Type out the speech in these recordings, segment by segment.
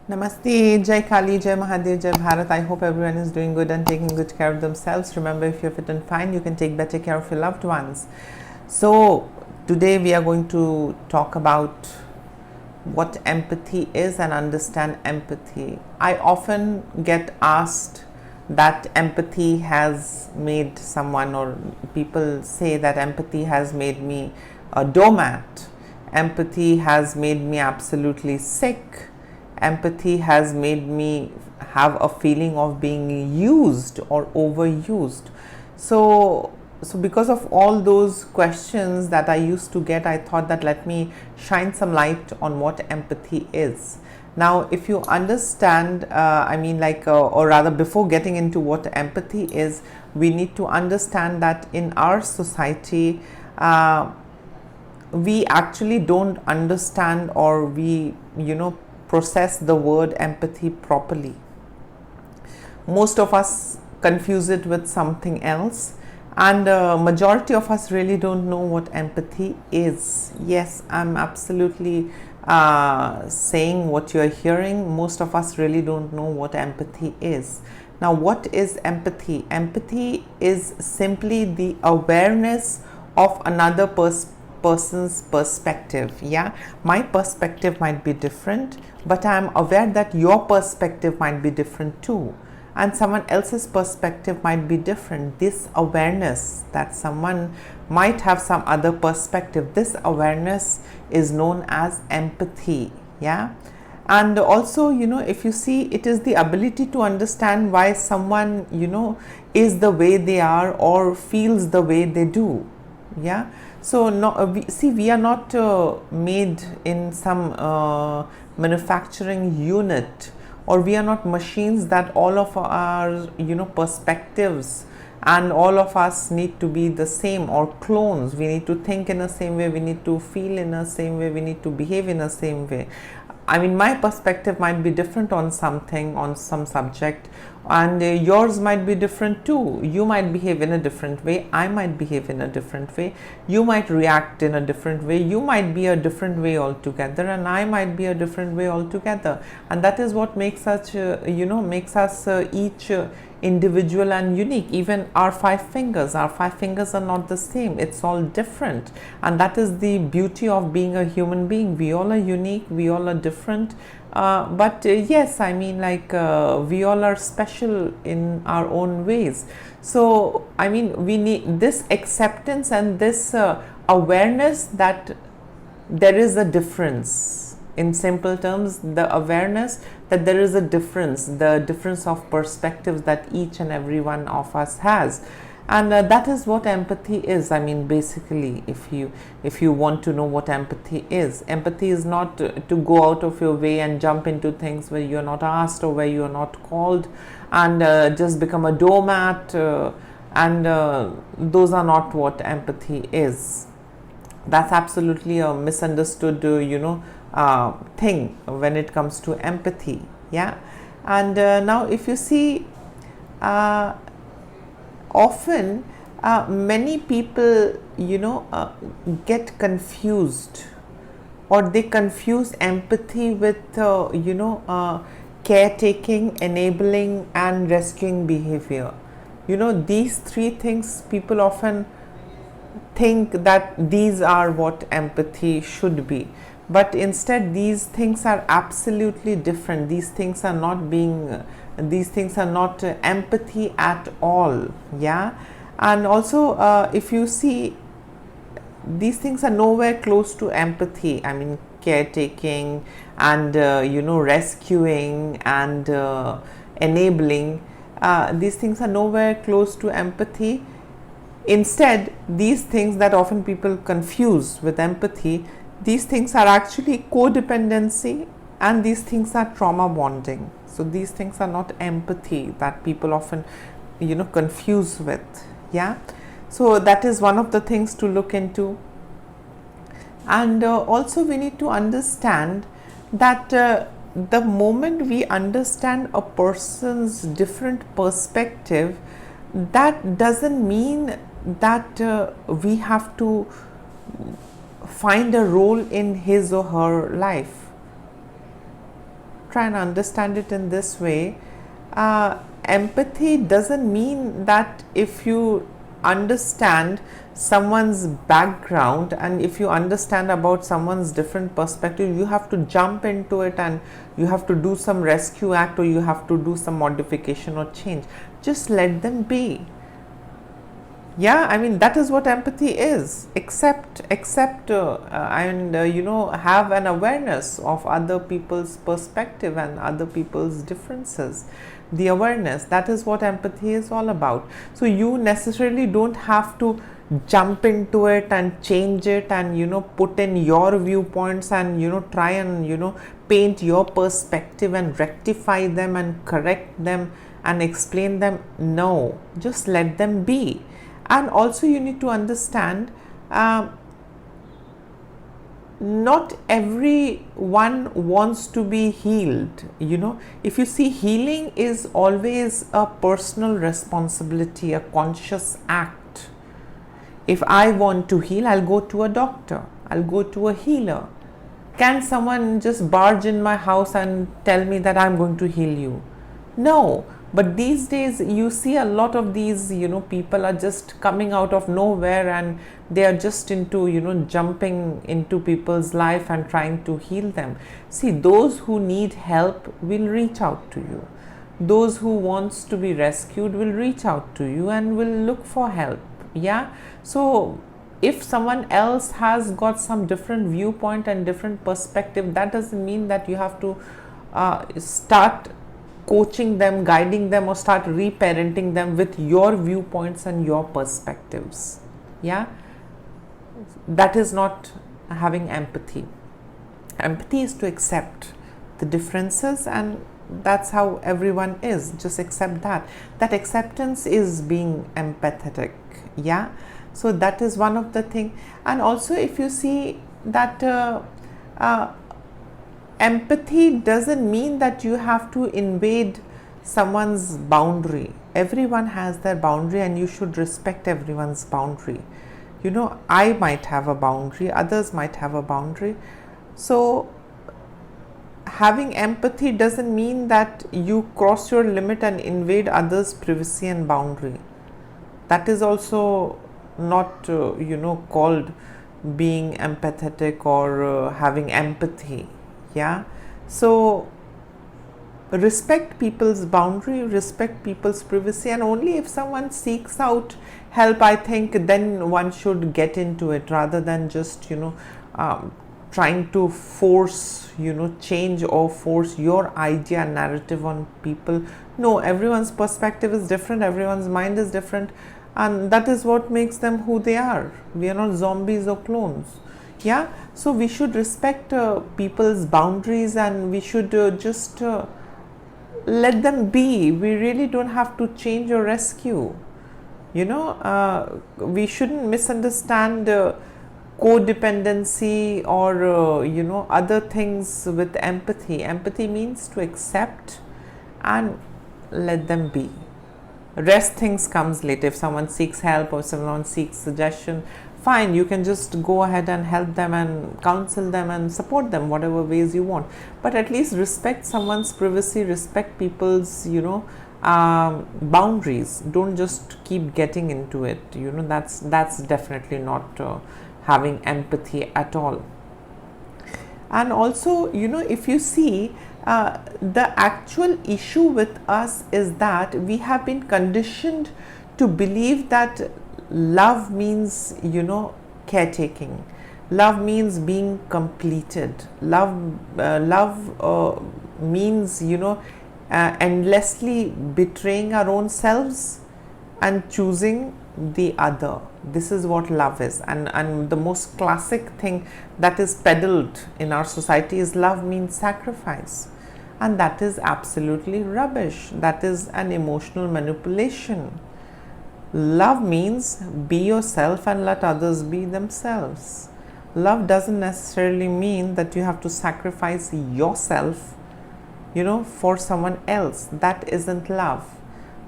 Namaste, Jai Kali, Jai Mahadev, Jai Bharat. I hope everyone is doing good and taking good care of themselves. Remember, if you're fit and fine, you can take better care of your loved ones. So, today we are going to talk about what empathy is and understand empathy. I often get asked that empathy has made someone, or people say that empathy has made me a doormat. Empathy has made me absolutely sick. Empathy has made me have a feeling of being used or overused. So because of all those questions that I used to get, I thought that let me shine some light on what empathy is. Now, if you understand, or rather, before getting into what empathy is, we need to understand that in our society, we actually don't understand, or we, process the word empathy properly. Most of us confuse it with something else, and majority of us really don't know what empathy is. Yes, I'm absolutely saying what you're hearing. Most of us really don't know what empathy is. Now, what is empathy? Empathy is simply the awareness of another person's perspective. Yeah, my perspective might be different, but I am aware that your perspective might be different too, and someone else's perspective might be different. This awareness that someone might have some other perspective, this awareness is known as empathy. Yeah, and also, if you see, it is the ability to understand why someone, is the way they are or feels the way they do. Yeah, so we are not made in some manufacturing unit, or we are not machines that all of our perspectives and all of us need to be the same, or clones. We need to think in the same way, we need to feel in the same way, we need to behave in the same way. I mean, my perspective might be different on something, on some subject, and yours might be different too. You might behave in a different way, I might behave in a different way, you might react in a different way, you might be a different way altogether, and I might be a different way altogether. And that is what makes us each individual and unique. Even our five fingers are not the same, it's all different, and that is the beauty of being a human being. We all are unique, we all are different, but yes, we all are special in our own ways. So we need this acceptance and this awareness that there is a difference. In simple terms, the awareness that there is a difference, the difference of perspectives that each and every one of us has. And that is what empathy is. Basically, if you want to know what empathy is not to go out of your way and jump into things where you're not asked or where you're not called, and just become a doormat, and those are not what empathy is. That's absolutely a misunderstood thing when it comes to empathy. Yeah, and now if you see, often many people get confused, or they confuse empathy with caretaking, enabling, and rescuing behavior. These three things, people often think that these are what empathy should be, but instead these things are absolutely different. These things are not empathy at all. Yeah, and also if you see, these things are nowhere close to empathy. Caretaking and rescuing and enabling, these things are nowhere close to empathy. Instead, these things that often people confuse with empathy, these things are actually codependency, and these things are trauma bonding. So these things are not empathy that people often confuse with. Yeah, so that is one of the things to look into. And also we need to understand that the moment we understand a person's different perspective, that doesn't mean that we have to find a role in his or her life. try and understand it in this way. Empathy doesn't mean that if you understand someone's background and if you understand about someone's different perspective, you have to jump into it and you have to do some rescue act or you have to do some modification or change. Just let them be. Yeah, I mean, that is what empathy is. Accept and have an awareness of other people's perspective and other people's differences. The awareness, that is what empathy is all about. So you necessarily don't have to jump into it and change it and put in your viewpoints and try and paint your perspective and rectify them and correct them and explain them. No, just let them be. And also you need to understand, not everyone wants to be healed. If you see, healing is always a personal responsibility, a conscious act. If I want to heal, I'll go to a doctor, I'll go to a healer. Can someone just barge in my house and tell me that I'm going to heal you? No. But these days you see a lot of these people are just coming out of nowhere and they are just into jumping into people's life and trying to heal them. See, those who need help will reach out to you. Those who wants to be rescued will reach out to you and will look for help. Yeah, so if someone else has got some different viewpoint and different perspective, that doesn't mean that you have to start coaching them, guiding them, or start reparenting them with your viewpoints and your perspectives. Yeah, that is not having empathy. Empathy is to accept the differences, and that's how everyone is. Just accept that. That acceptance is being empathetic. Yeah, so that is one of the thing. And also, if you see that empathy doesn't mean that you have to invade someone's boundary. Everyone has their boundary and you should respect everyone's boundary. I might have a boundary, others might have a boundary. So having empathy doesn't mean that you cross your limit and invade others' privacy and boundary. That is also not called being empathetic or having empathy. Yeah, so respect people's boundary, respect people's privacy, and only if someone seeks out help, I think then one should get into it, rather than just trying to force change or force your idea and narrative on people. No, everyone's perspective is different, everyone's mind is different, and that is what makes them who they are. We are not zombies or clones. Yeah, so we should respect people's boundaries and we should just let them be. We really don't have to change or rescue. We shouldn't misunderstand codependency or other things with empathy. Empathy means to accept and let them be. Rest things comes later. If someone seeks help or someone seeks suggestion, fine, you can just go ahead and help them and counsel them and support them whatever ways you want, but at least respect someone's privacy, respect people's boundaries. Don't just keep getting into it. That's definitely not having empathy at all. And also if you see, the actual issue with us is that we have been conditioned to believe that love means caretaking. Love means being completed. Love means endlessly betraying our own selves and choosing the other. This is what love is, and the most classic thing that is peddled in our society is love means sacrifice, and that is absolutely rubbish. That is an emotional manipulation. Love means be yourself and let others be themselves. Love doesn't necessarily mean that you have to sacrifice yourself for someone else. That isn't love.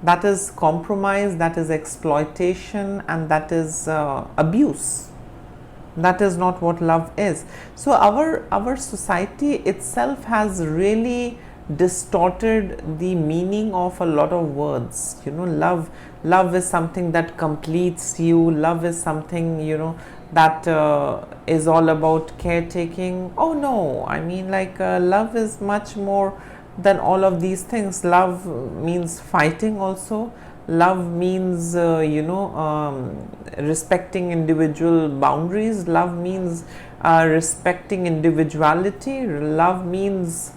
That is compromise, that is exploitation, and that is abuse. That is not what love is. So our society itself has really distorted the meaning of a lot of words. Love is something that completes you. Love is something, that is all about caretaking. Oh no, I mean, like, love is much more than all of these things. Love means fighting also. Love means respecting individual boundaries. Love means respecting individuality. Love means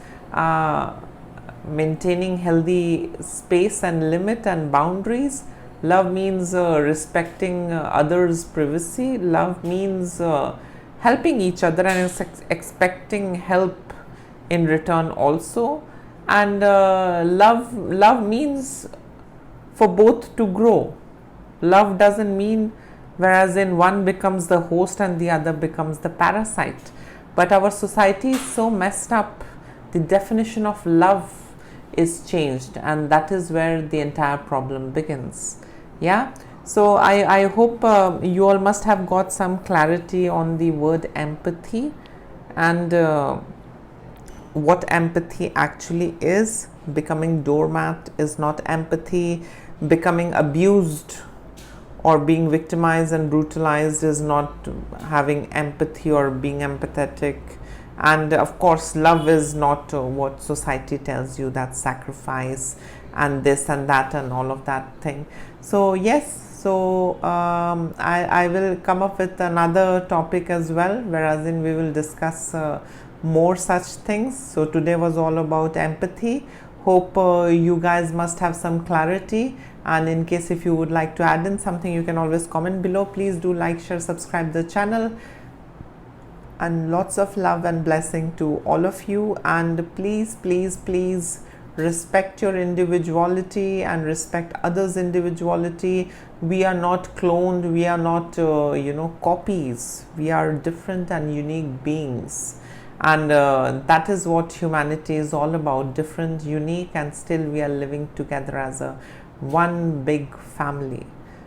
maintaining healthy space and limit and boundaries. Love means respecting others' privacy. Love means helping each other and expecting help in return also. And love means for both to grow. Love doesn't mean whereas in one becomes the host and the other becomes the parasite. But our society is so messed up. The definition of love is changed, and that is where the entire problem begins. Yeah, so I hope you all must have got some clarity on the word empathy and what empathy actually is. Becoming doormat is not empathy. Becoming abused or being victimized and brutalized is not having empathy or being empathetic. And of course, love is not what society tells you, that sacrifice and this and that and all of that thing. So yes, so I will come up with another topic as well, whereas in we will discuss more such things. So today was all about empathy. Hope you guys must have some clarity, and in case if you would like to add in something, you can always comment below. Please do like, share, subscribe the channel, and lots of love and blessing to all of you. And please respect your individuality and respect others' individuality. We are not cloned, we are not copies. We are different and unique beings, and that is what humanity is all about. Different, unique, and still we are living together as a one big family.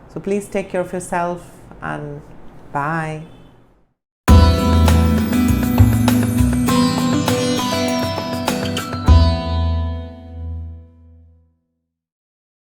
So please take care of yourself, and bye.